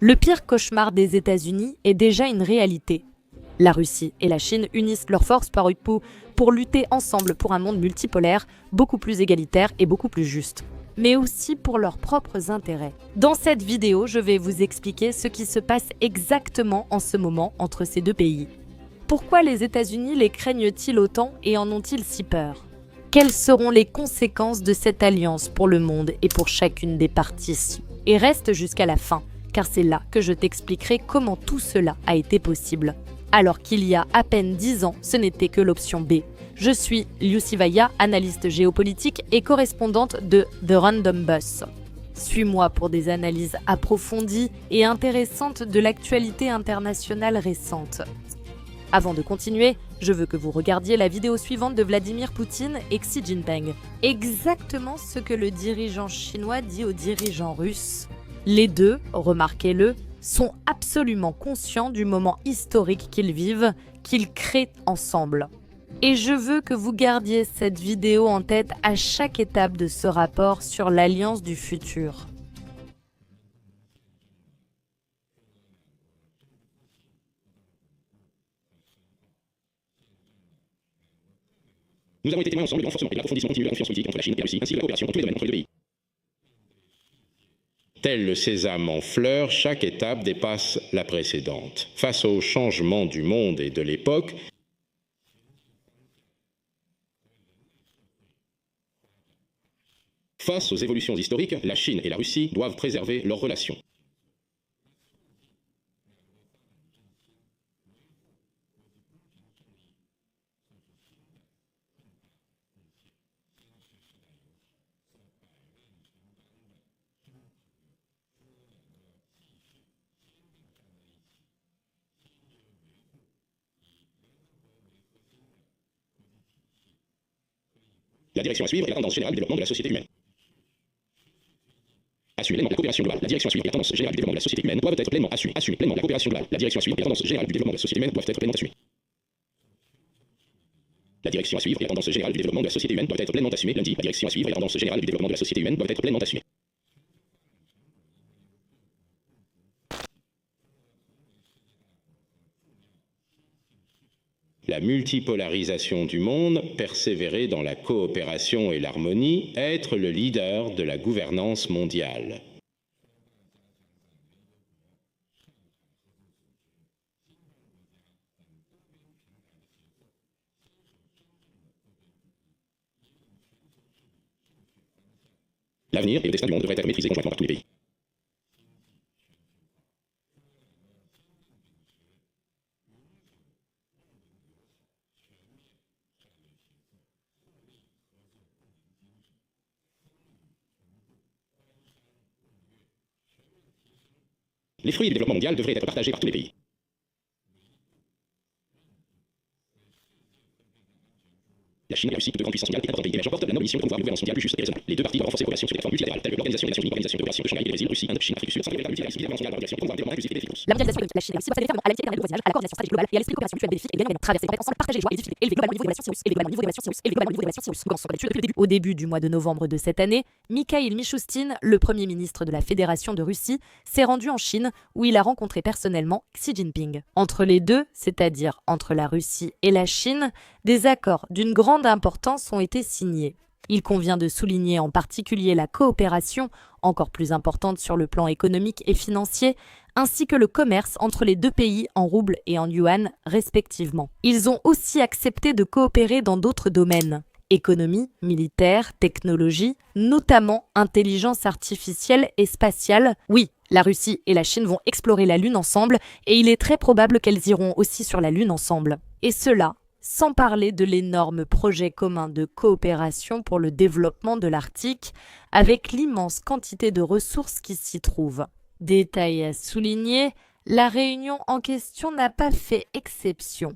Le pire cauchemar des États-Unis est déjà une réalité. La Russie et la Chine unissent leurs forces pour lutter ensemble pour un monde multipolaire, beaucoup plus égalitaire et beaucoup plus juste, mais aussi pour leurs propres intérêts. Dans cette vidéo, je vais vous expliquer ce qui se passe exactement en ce moment entre ces deux pays. Pourquoi les États-Unis les craignent-ils autant et en ont-ils si peur? Quelles seront les conséquences de cette alliance pour le monde et pour chacune des parties? Et reste jusqu'à la fin, car c'est là que je t'expliquerai comment tout cela a été possible. Alors qu'il y a à peine 10 ans, ce n'était que l'option B. Je suis Lucy Vaya, analyste géopolitique et correspondante de The Random Bus. Suis-moi pour des analyses approfondies et intéressantes de l'actualité internationale récente. Avant de continuer, je veux que vous regardiez la vidéo suivante de Vladimir Poutine et Xi Jinping. Exactement ce que le dirigeant chinois dit au dirigeant russe. Les deux, remarquez-le, sont absolument conscients du moment historique qu'ils vivent, qu'ils créent ensemble. Et je veux que vous gardiez cette vidéo en tête à chaque étape de ce rapport sur l'alliance du futur. Nous avons été témoins ensemble du renforcement et de l'approfondissement continu de la confiance politique entre la Chine et la Russie, ainsi que de la coopération dans tous les domaines entre les deux pays. Tel le sésame en fleurs, chaque étape dépasse la précédente. Face au changement du monde et de l'époque, Face aux évolutions historiques, la Chine et la Russie doivent préserver leurs relations. La direction à suivre est la tendance générale du développement de la société humaine. Assumer pleinement la coopération globale. La direction à suivre et la tendance générale du développement de la société humaine doivent être pleinement assumées. Assumer pleinement la coopération globale. La direction à suivre et la tendance générale du développement de la société humaine doivent être pleinement assumées. La direction à suivre et la tendance générale du développement de la société humaine doivent être pleinement assumées. Lundi, la direction à suivre et la tendance générale du développement de la société humaine doivent être pleinement assumées. la multipolarisation du monde, persévérer dans la coopération et l'harmonie, être le leader de la gouvernance mondiale. L'avenir et le destin du monde devraient être maîtrisés conjointement par tous les pays. Les fruits du développement mondial devraient être partagés par tous les pays. La Chine et la Russie, deux grandes puissances mondiales et importants pays émergents, portent la noble mission de promouvoir une gouvernance mondiale plus juste et raisonnable. Les deux parties doivent renforcer la coopération sur des plateformes multilatérales telles que l'Organisation des Nations Unies, l'Organisation de Shanghai et le Brésil, Russie, Inde, Chine, Afrique du Sud, sans rivalité multilatéralisme, gouvernance mondiale, direction, promouvoir un développement inclusif et efficace. La mondialisation de la Chine et la Russie doit s'adhérer fermement à l'amitié éternelle du voisinage, à la coordination stratégique globale et à l'esprit de coopération mutuelle bénéfique et gagnant-gagnant. Traverser les tempêtes ensemble, partager les joies et les difficultés, élever globalement le niveau des relations, élever globalement le niveau des relations, élever globalement le niveau des relations. Gans sont battus depuis le début. Au début du mois de novembre de cette année, Mikhail Mishustin, le premier ministre de la Fédération de Russie, s'est rendu en Chine où il a rencontré personnellement Xi Jinping. Entre les deux, c'est-à-dire entre la Russie et la Chine, des accords d'une grande importance ont été signés. Il convient de souligner en particulier la coopération, encore plus importante sur le plan économique et financier, ainsi que le commerce entre les deux pays en roubles et en yuan respectivement. Ils ont aussi accepté de coopérer dans d'autres domaines. Économie, militaire, technologie, notamment intelligence artificielle et spatiale. Oui, la Russie et la Chine vont explorer la Lune ensemble et il est très probable qu'elles iront aussi sur la Lune ensemble. Et cela, sans parler de l'énorme projet commun de coopération pour le développement de l'Arctique, avec l'immense quantité de ressources qui s'y trouvent. Détail à souligner, la réunion en question n'a pas fait exception.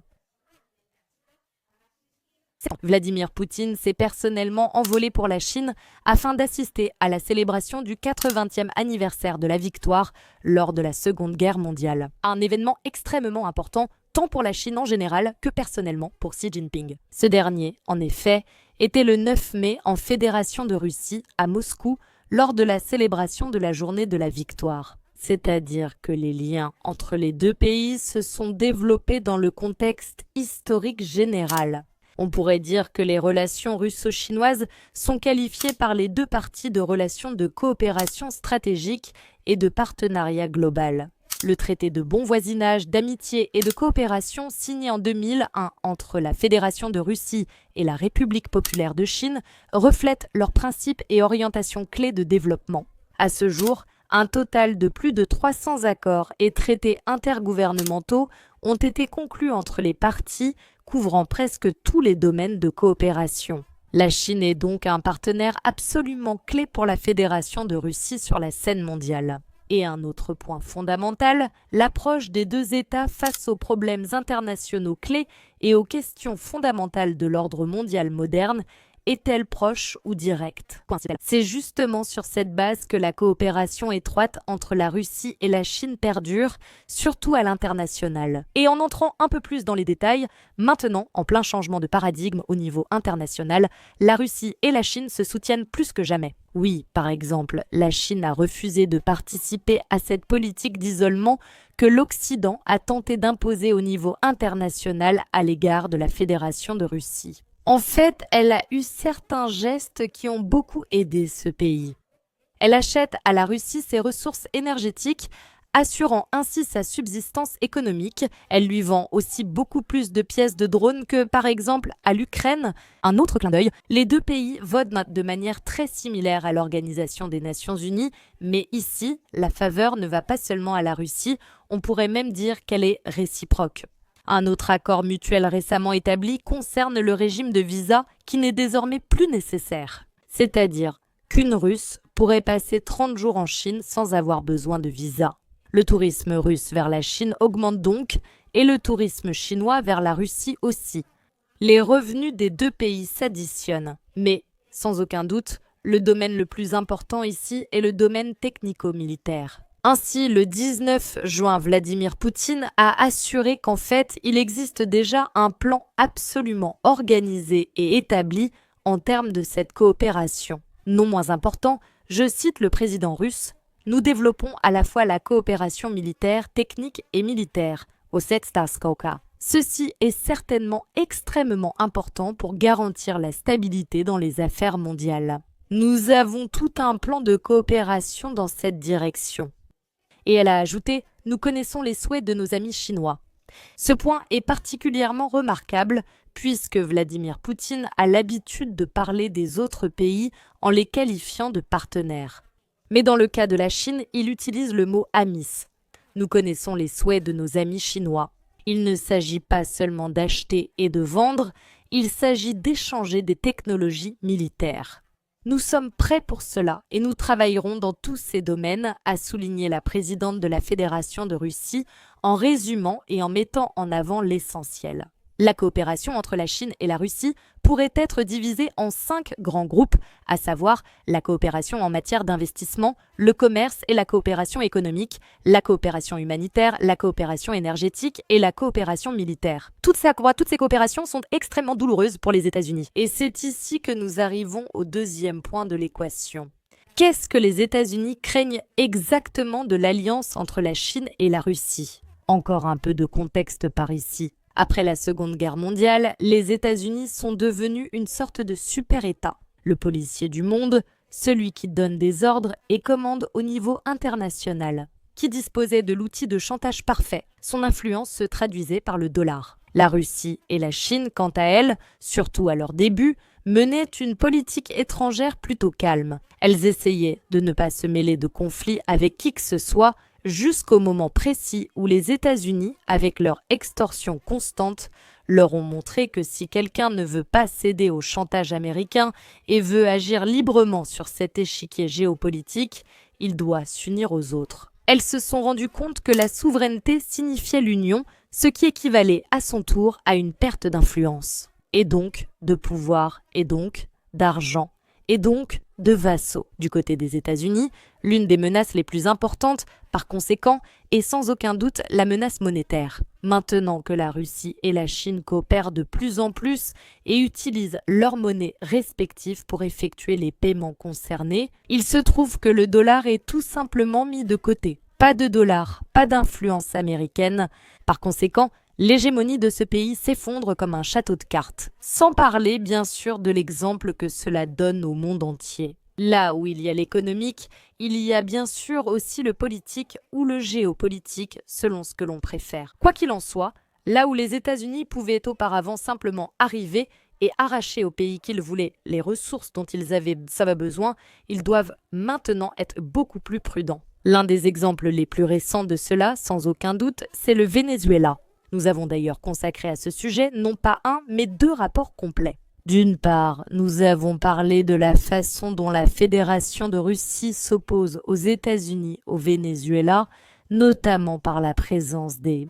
Vladimir Poutine s'est personnellement envolé pour la Chine afin d'assister à la célébration du 80e anniversaire de la victoire lors de la Seconde Guerre mondiale. Un événement extrêmement important tant pour la Chine en général que personnellement pour Xi Jinping. Ce dernier, en effet, était le 9 mai en Fédération de Russie à Moscou lors de la célébration de la journée de la victoire. C'est-à-dire que les liens entre les deux pays se sont développés dans le contexte historique général. On pourrait dire que les relations russo-chinoises sont qualifiées par les deux parties de relations de coopération stratégique et de partenariat global. Le traité de bon voisinage, d'amitié et de coopération signé en 2001 entre la Fédération de Russie et la République populaire de Chine reflète leurs principes et orientations clés de développement. À ce jour, un total de plus de 300 accords et traités intergouvernementaux ont été conclus entre les parties, couvrant presque tous les domaines de coopération. La Chine est donc un partenaire absolument clé pour la Fédération de Russie sur la scène mondiale. Et un autre point fondamental, l'approche des deux États face aux problèmes internationaux clés et aux questions fondamentales de l'ordre mondial moderne est-elle proche ou directe? C'est justement sur cette base que la coopération étroite entre la Russie et la Chine perdure, surtout à l'international. Et en entrant un peu plus dans les détails, maintenant, en plein changement de paradigme au niveau international, la Russie et la Chine se soutiennent plus que jamais. Oui, par exemple, la Chine a refusé de participer à cette politique d'isolement que l'Occident a tenté d'imposer au niveau international à l'égard de la Fédération de Russie. En fait, elle a eu certains gestes qui ont beaucoup aidé ce pays. Elle achète à la Russie ses ressources énergétiques, assurant ainsi sa subsistance économique. Elle lui vend aussi beaucoup plus de pièces de drones que, par exemple, à l'Ukraine. Un autre clin d'œil, les deux pays votent de manière très similaire à l'Organisation des Nations Unies, mais ici, la faveur ne va pas seulement à la Russie, on pourrait même dire qu'elle est réciproque. Un autre accord mutuel récemment établi concerne le régime de visa qui n'est désormais plus nécessaire. C'est-à-dire qu'une Russe pourrait passer 30 jours en Chine sans avoir besoin de visa. Le tourisme russe vers la Chine augmente donc et le tourisme chinois vers la Russie aussi. Les revenus des deux pays s'additionnent. Mais, sans aucun doute, le domaine le plus important ici est le domaine technico-militaire. Ainsi, le 19 juin, Vladimir Poutine a assuré qu'en fait, il existe déjà un plan absolument organisé et établi en termes de cette coopération. Non moins important, je cite le président russe, « Nous développons à la fois la coopération militaire, technique et militaire, au Setstaskoka. Ceci est certainement extrêmement important pour garantir la stabilité dans les affaires mondiales. Nous avons tout un plan de coopération dans cette direction. » Et elle a ajouté « Nous connaissons les souhaits de nos amis chinois ». Ce point est particulièrement remarquable puisque Vladimir Poutine a l'habitude de parler des autres pays en les qualifiant de partenaires. Mais dans le cas de la Chine, il utilise le mot « amis ». Nous connaissons les souhaits de nos amis chinois. Il ne s'agit pas seulement d'acheter et de vendre, il s'agit d'échanger des technologies militaires. Nous sommes prêts pour cela et nous travaillerons dans tous ces domaines, a souligné la présidente de la Fédération de Russie en résumant et en mettant en avant l'essentiel. La coopération entre la Chine et la Russie pourrait être divisée en 5 grands groupes, à savoir la coopération en matière d'investissement, le commerce et la coopération économique, la coopération humanitaire, la coopération énergétique et la coopération militaire. Toutes ces coopérations sont extrêmement douloureuses pour les États-Unis. Et c'est ici que nous arrivons au deuxième point de l'équation. Qu'est-ce que les États-Unis craignent exactement de l'alliance entre la Chine et la Russie? Encore un peu de contexte par ici. Après la Seconde Guerre mondiale, les États-Unis sont devenus une sorte de super-État. Le policier du monde, celui qui donne des ordres et commande au niveau international, qui disposait de l'outil de chantage parfait. Son influence se traduisait par le dollar. La Russie et la Chine, quant à elles, surtout à leur début, menaient une politique étrangère plutôt calme. Elles essayaient de ne pas se mêler de conflits avec qui que ce soit, jusqu'au moment précis où les États-Unis, avec leur extorsion constante, leur ont montré que si quelqu'un ne veut pas céder au chantage américain et veut agir librement sur cet échiquier géopolitique, il doit s'unir aux autres. Elles se sont rendues compte que la souveraineté signifiait l'union, ce qui équivalait à son tour à une perte d'influence, et donc de pouvoir, et donc d'argent, et donc de vassaux. Du côté des États-Unis, l'une des menaces les plus importantes, par conséquent, est sans aucun doute la menace monétaire. Maintenant que la Russie et la Chine coopèrent de plus en plus et utilisent leurs monnaies respectives pour effectuer les paiements concernés, il se trouve que le dollar est tout simplement mis de côté. pas de dollar, pas d'influence américaine. Par conséquent, l'hégémonie de ce pays s'effondre comme un château de cartes. Sans parler, bien sûr, de l'exemple que cela donne au monde entier. Là où il y a l'économique, il y a bien sûr aussi le politique ou le géopolitique, selon ce que l'on préfère. Quoi qu'il en soit, là où les États-Unis pouvaient auparavant simplement arriver et arracher au pays qu'ils voulaient les ressources dont ils avaient besoin, ils doivent maintenant être beaucoup plus prudents. L'un des exemples les plus récents de cela, sans aucun doute, c'est le Venezuela. Nous avons d'ailleurs consacré à ce sujet non pas un, mais 2 rapports complets. D'une part, nous avons parlé de la façon dont la Fédération de Russie s'oppose aux États-Unis au Venezuela, notamment par la présence des...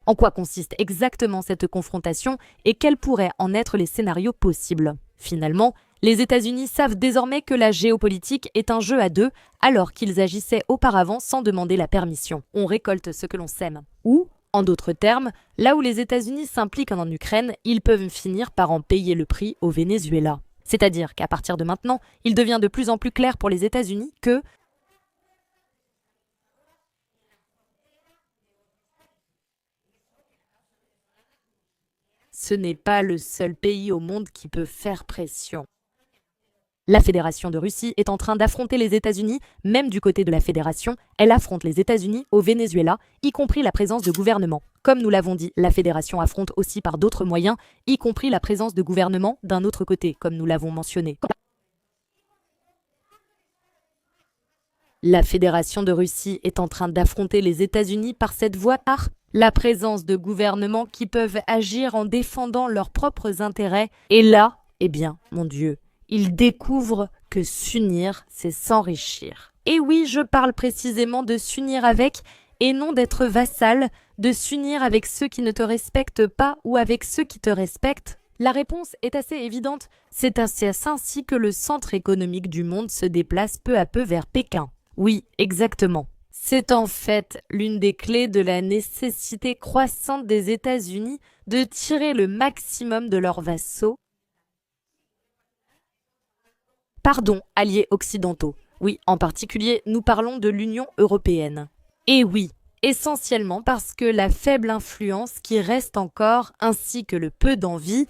En quoi consiste exactement cette confrontation et quels pourraient en être les scénarios possibles? Finalement, les États-Unis savent désormais que la géopolitique est un jeu à 2, alors qu'ils agissaient auparavant sans demander la permission. On récolte ce que l'on sème. Ou, en d'autres termes, là où les États-Unis s'impliquent en Ukraine, ils peuvent finir par en payer le prix au Venezuela. C'est-à-dire qu'à partir de maintenant, il devient de plus en plus clair pour les États-Unis que ce n'est pas le seul pays au monde qui peut faire pression. La Fédération de Russie est en train d'affronter les États-Unis, même du côté de la Fédération, elle affronte les États-Unis au Venezuela, y compris la présence de gouvernements. Comme nous l'avons dit, la Fédération affronte aussi par d'autres moyens, y compris la présence de gouvernements d'un autre côté, comme nous l'avons mentionné. La Fédération de Russie est en train d'affronter les États-Unis par cette voie, par la présence de gouvernements qui peuvent agir en défendant leurs propres intérêts. Et là, eh bien, mon Dieu, ils découvrent que s'unir, c'est s'enrichir. Et oui, je parle précisément de s'unir avec, et non d'être vassal, de s'unir avec ceux qui ne te respectent pas ou avec ceux qui te respectent. La réponse est assez évidente, c'est ainsi que le centre économique du monde se déplace peu à peu vers Pékin. Oui, exactement. C'est en fait l'une des clés de la nécessité croissante des États-Unis de tirer le maximum de leurs vassaux. Pardon, alliés occidentaux. Oui, en particulier, nous parlons de l'Union européenne. Et oui, essentiellement parce que la faible influence qui reste encore, ainsi que le peu d'envie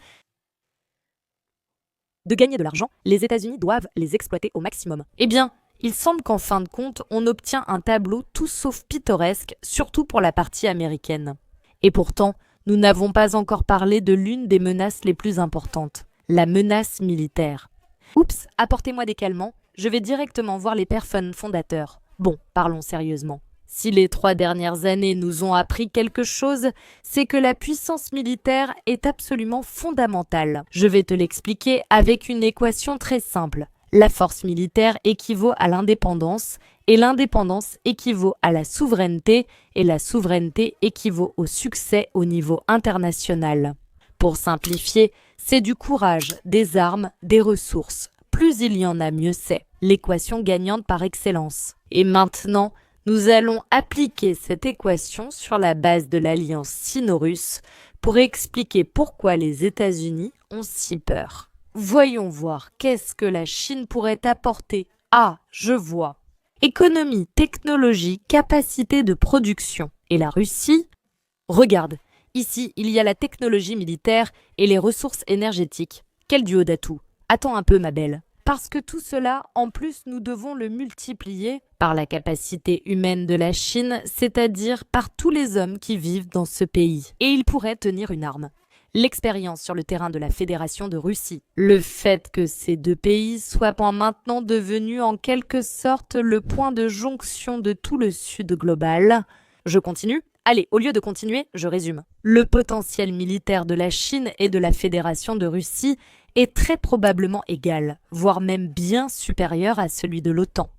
de gagner de l'argent, les États-Unis doivent les exploiter au maximum. Eh bien, il semble qu'en fin de compte, on obtient un tableau tout sauf pittoresque, surtout pour la partie américaine. Et pourtant, nous n'avons pas encore parlé de l'une des menaces les plus importantes, la menace militaire. Oups, apportez-moi des calmants, je vais directement voir les pères fondateurs. Bon, parlons sérieusement. Si les 3 dernières années nous ont appris quelque chose, c'est que la puissance militaire est absolument fondamentale. Je vais te l'expliquer avec une équation très simple. La force militaire équivaut à l'indépendance, et l'indépendance équivaut à la souveraineté, et la souveraineté équivaut au succès au niveau international. Pour simplifier, c'est du courage, des armes, des ressources. Plus il y en a, mieux c'est. L'équation gagnante par excellence. Et maintenant, nous allons appliquer cette équation sur la base de l'alliance sino-russe pour expliquer pourquoi les États-Unis ont si peur. Voyons voir qu'est-ce que la Chine pourrait apporter. Ah, je vois. Économie, technologie, capacité de production. Et la Russie? Regarde, ici, il y a la technologie militaire et les ressources énergétiques. Quel duo d'atouts. Attends un peu, ma belle. Parce que tout cela, en plus, nous devons le multiplier par la capacité humaine de la Chine, c'est-à-dire par tous les hommes qui vivent dans ce pays. Et ils pourraient tenir une arme. L'expérience sur le terrain de la Fédération de Russie, le fait que ces 2 pays soient maintenant devenus en quelque sorte le point de jonction de tout le Sud global. Je continue? Allez, au lieu de continuer, je résume. Le potentiel militaire de la Chine et de la Fédération de Russie est très probablement égal, voire même bien supérieur à celui de l'OTAN.